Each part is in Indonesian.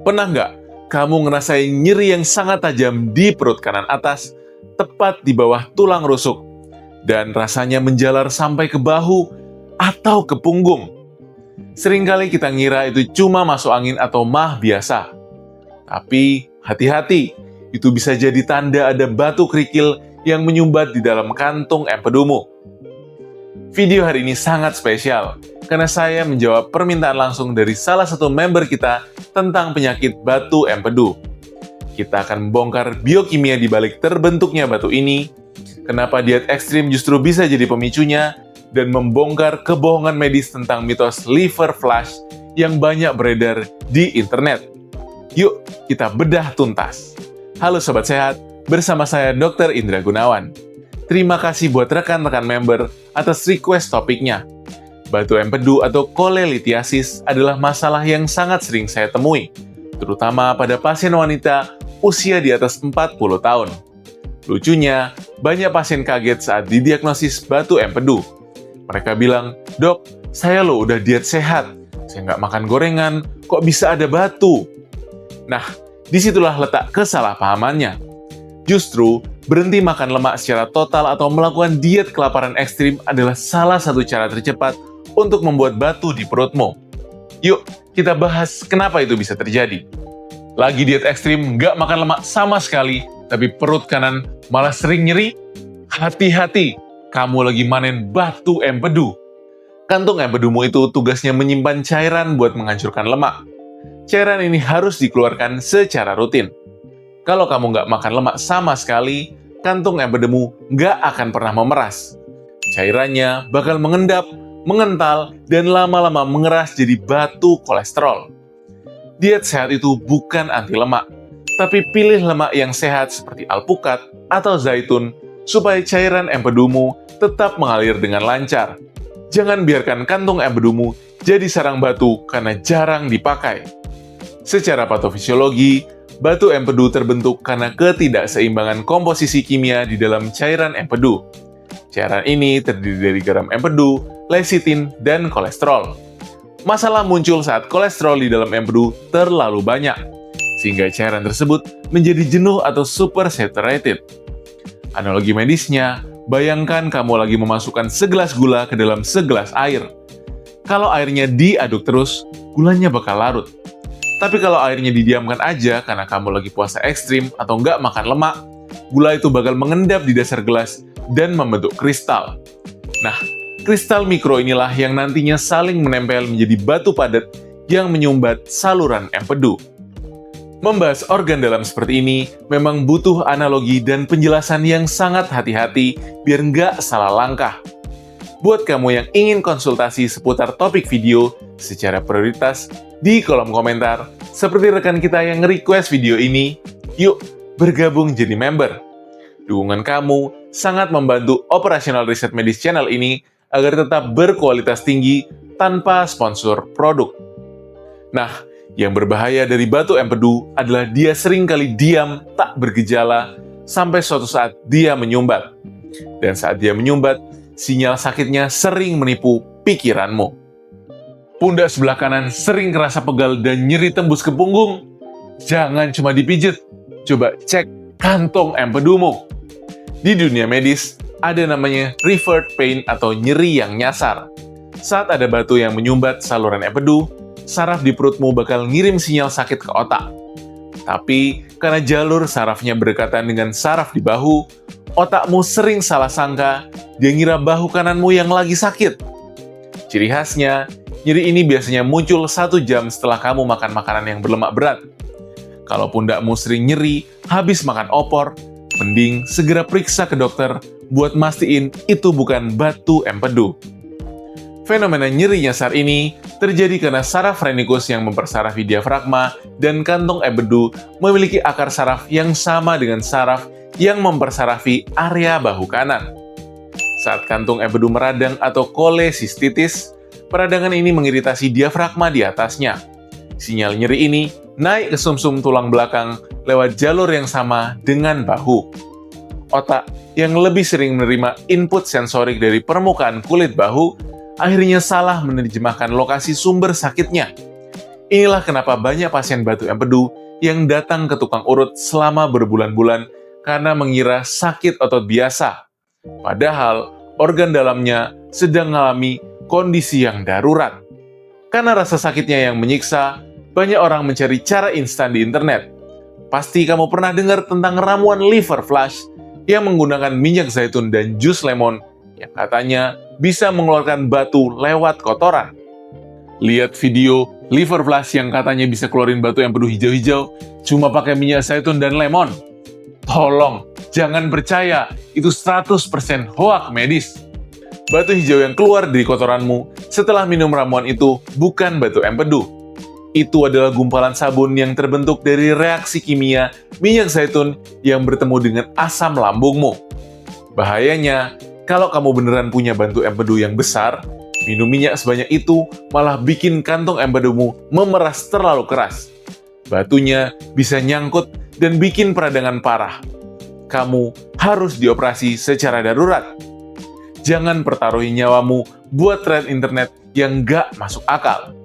Pernah nggak kamu ngerasain nyeri yang sangat tajam di perut kanan atas, tepat di bawah tulang rusuk, dan rasanya menjalar sampai ke bahu atau ke punggung? Seringkali kita ngira itu cuma masuk angin atau mah biasa. Tapi hati-hati, itu bisa jadi tanda ada batu kerikil yang menyumbat di dalam kantung empedumu. Video hari ini sangat spesial, karena saya menjawab permintaan langsung dari salah satu member kita tentang penyakit batu empedu. Kita akan membongkar biokimia di balik terbentuknya batu ini, kenapa diet ekstrim justru bisa jadi pemicunya, dan membongkar kebohongan medis tentang mitos liver flash yang banyak beredar di internet. Yuk, kita bedah tuntas. Halo Sobat Sehat, bersama saya Dr. Indra Gunawan. Terima kasih buat rekan-rekan member atas request topiknya. Batu empedu atau cholelithiasis adalah masalah yang sangat sering saya temui, terutama pada pasien wanita usia di atas 40 tahun. Lucunya, banyak pasien kaget saat didiagnosis batu empedu. Mereka bilang, "Dok, saya loh udah diet sehat, saya nggak makan gorengan, kok bisa ada batu?" Nah, disitulah letak kesalahpahamannya. Justru, berhenti makan lemak secara total atau melakukan diet kelaparan ekstrim adalah salah satu cara tercepat untuk membuat batu di perutmu. Yuk, kita bahas kenapa itu bisa terjadi. Lagi diet ekstrim, nggak makan lemak sama sekali, tapi perut kanan malah sering nyeri? Hati-hati, kamu lagi manen batu empedu. Kantung empedumu itu tugasnya menyimpan cairan buat menghancurkan lemak. Cairan ini harus dikeluarkan secara rutin. Kalau kamu nggak makan lemak sama sekali, kantung empedumu nggak akan pernah memeras. Cairannya bakal mengendap, mengental, dan lama-lama mengeras jadi batu kolesterol. Diet sehat itu bukan anti lemak, tapi pilih lemak yang sehat seperti alpukat atau zaitun supaya cairan empedumu tetap mengalir dengan lancar. Jangan biarkan kantung empedumu jadi sarang batu karena jarang dipakai. Secara patofisiologi, batu empedu terbentuk karena ketidakseimbangan komposisi kimia di dalam cairan empedu. Cairan ini terdiri dari garam empedu, lecitin, dan kolesterol. Masalah muncul saat kolesterol di dalam empedu terlalu banyak, sehingga cairan tersebut menjadi jenuh atau supersaturated. Analogi medisnya, bayangkan kamu lagi memasukkan segelas gula ke dalam segelas air. Kalau airnya diaduk terus, gulanya bakal larut. Tapi kalau airnya didiamkan aja karena kamu lagi puasa ekstrim atau nggak makan lemak, gula itu bakal mengendap di dasar gelas dan membentuk kristal. Nah, kristal mikro inilah yang nantinya saling menempel menjadi batu padat yang menyumbat saluran empedu. Membahas organ dalam seperti ini memang butuh analogi dan penjelasan yang sangat hati-hati biar nggak salah langkah. Buat kamu yang ingin konsultasi seputar topik video secara prioritas, di kolom komentar, seperti rekan kita yang request video ini, yuk bergabung jadi member. Dukungan kamu sangat membantu operasional riset medis channel ini agar tetap berkualitas tinggi tanpa sponsor produk. Nah, yang berbahaya dari batu empedu adalah dia seringkali diam tak bergejala sampai suatu saat dia menyumbat. Dan saat dia menyumbat, sinyal sakitnya sering menipu pikiranmu. Pundak sebelah kanan sering kerasa pegal dan nyeri tembus ke punggung? Jangan cuma dipijit, coba cek kantong empedumu. Di dunia medis, ada namanya revert pain atau nyeri yang nyasar. Saat ada batu yang menyumbat saluran empedu, saraf di perutmu bakal ngirim sinyal sakit ke otak. Tapi, karena jalur sarafnya berdekatan dengan saraf di bahu, otakmu sering salah sangka, dia ngira bahu kananmu yang lagi sakit. Ciri khasnya, nyeri ini biasanya muncul 1 jam setelah kamu makan makanan yang berlemak berat. Kalau pundakmu sering nyeri, habis makan opor, mending segera periksa ke dokter buat mastiin itu bukan batu empedu. Fenomena nyeri nyasar ini terjadi karena saraf renikus yang mempersarafi diafragma dan kantong empedu memiliki akar saraf yang sama dengan saraf yang mempersarafi area bahu kanan. Saat kantung empedu meradang atau kolesistitis, peradangan ini mengiritasi diafragma di atasnya. Sinyal nyeri ini naik ke sumsum tulang belakang lewat jalur yang sama dengan bahu. Otak yang lebih sering menerima input sensorik dari permukaan kulit bahu akhirnya salah menerjemahkan lokasi sumber sakitnya. Inilah kenapa banyak pasien batu empedu yang datang ke tukang urut selama berbulan-bulan karena mengira sakit otot biasa. Padahal organ dalamnya sedang mengalami kondisi yang darurat. Karena rasa sakitnya yang menyiksa, banyak orang mencari cara instan di internet. Pasti kamu pernah dengar tentang ramuan liver flush yang menggunakan minyak zaitun dan jus lemon yang katanya bisa mengeluarkan batu lewat kotoran. Lihat video liver flush yang katanya bisa keluarin batu empedu hijau-hijau cuma pakai minyak zaitun dan lemon. Tolong, jangan percaya, itu 100% hoak medis. Batu hijau yang keluar dari kotoranmu setelah minum ramuan itu bukan batu empedu. Itu adalah gumpalan sabun yang terbentuk dari reaksi kimia minyak zaitun yang bertemu dengan asam lambungmu. Bahayanya, kalau kamu beneran punya batu empedu yang besar, minum minyak sebanyak itu malah bikin kantong empedumu memeras terlalu keras. Batunya bisa nyangkut dan bikin peradangan parah. Kamu harus dioperasi secara darurat. Jangan pertaruhi nyawamu buat thread internet yang nggak masuk akal.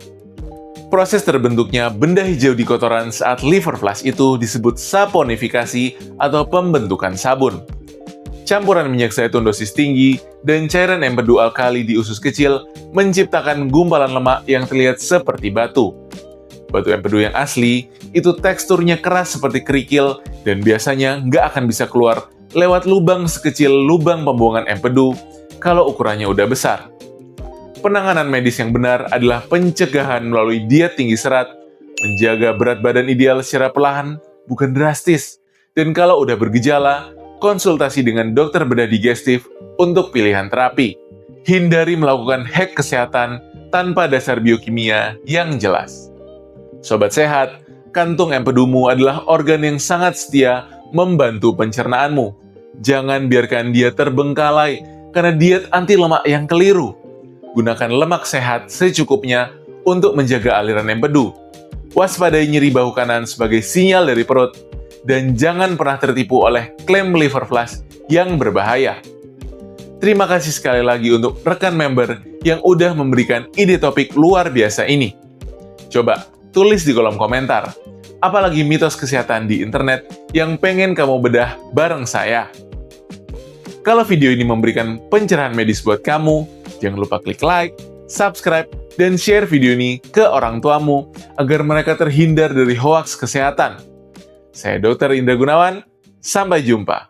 Proses terbentuknya benda hijau di kotoran saat liver flush itu disebut saponifikasi atau pembentukan sabun. Campuran minyak zaitun dosis tinggi dan cairan empedu alkali di usus kecil menciptakan gumpalan lemak yang terlihat seperti batu. Batu empedu yang asli itu teksturnya keras seperti kerikil dan biasanya nggak akan bisa keluar lewat lubang sekecil lubang pembuangan empedu kalau ukurannya udah besar. Penanganan medis yang benar adalah pencegahan melalui diet tinggi serat, menjaga berat badan ideal secara perlahan, bukan drastis, dan kalau udah bergejala, konsultasi dengan dokter bedah digestif untuk pilihan terapi. Hindari melakukan hack kesehatan tanpa dasar biokimia yang jelas. Sobat sehat, kantung empedumu adalah organ yang sangat setia membantu pencernaanmu. Jangan biarkan dia terbengkalai karena diet anti lemak yang keliru. Gunakan lemak sehat secukupnya untuk menjaga aliran empedu. Waspadai nyeri bahu kanan sebagai sinyal dari perut, dan jangan pernah tertipu oleh klaim liver flush yang berbahaya. Terima kasih sekali lagi untuk rekan member yang udah memberikan ide topik luar biasa ini. Coba tulis di kolom komentar, apalagi mitos kesehatan di internet yang pengen kamu bedah bareng saya. Kalau video ini memberikan pencerahan medis buat kamu, jangan lupa klik like, subscribe, dan share video ini ke orang tuamu agar mereka terhindar dari hoaks kesehatan. Saya Dr. Indra Gunawan, sampai jumpa.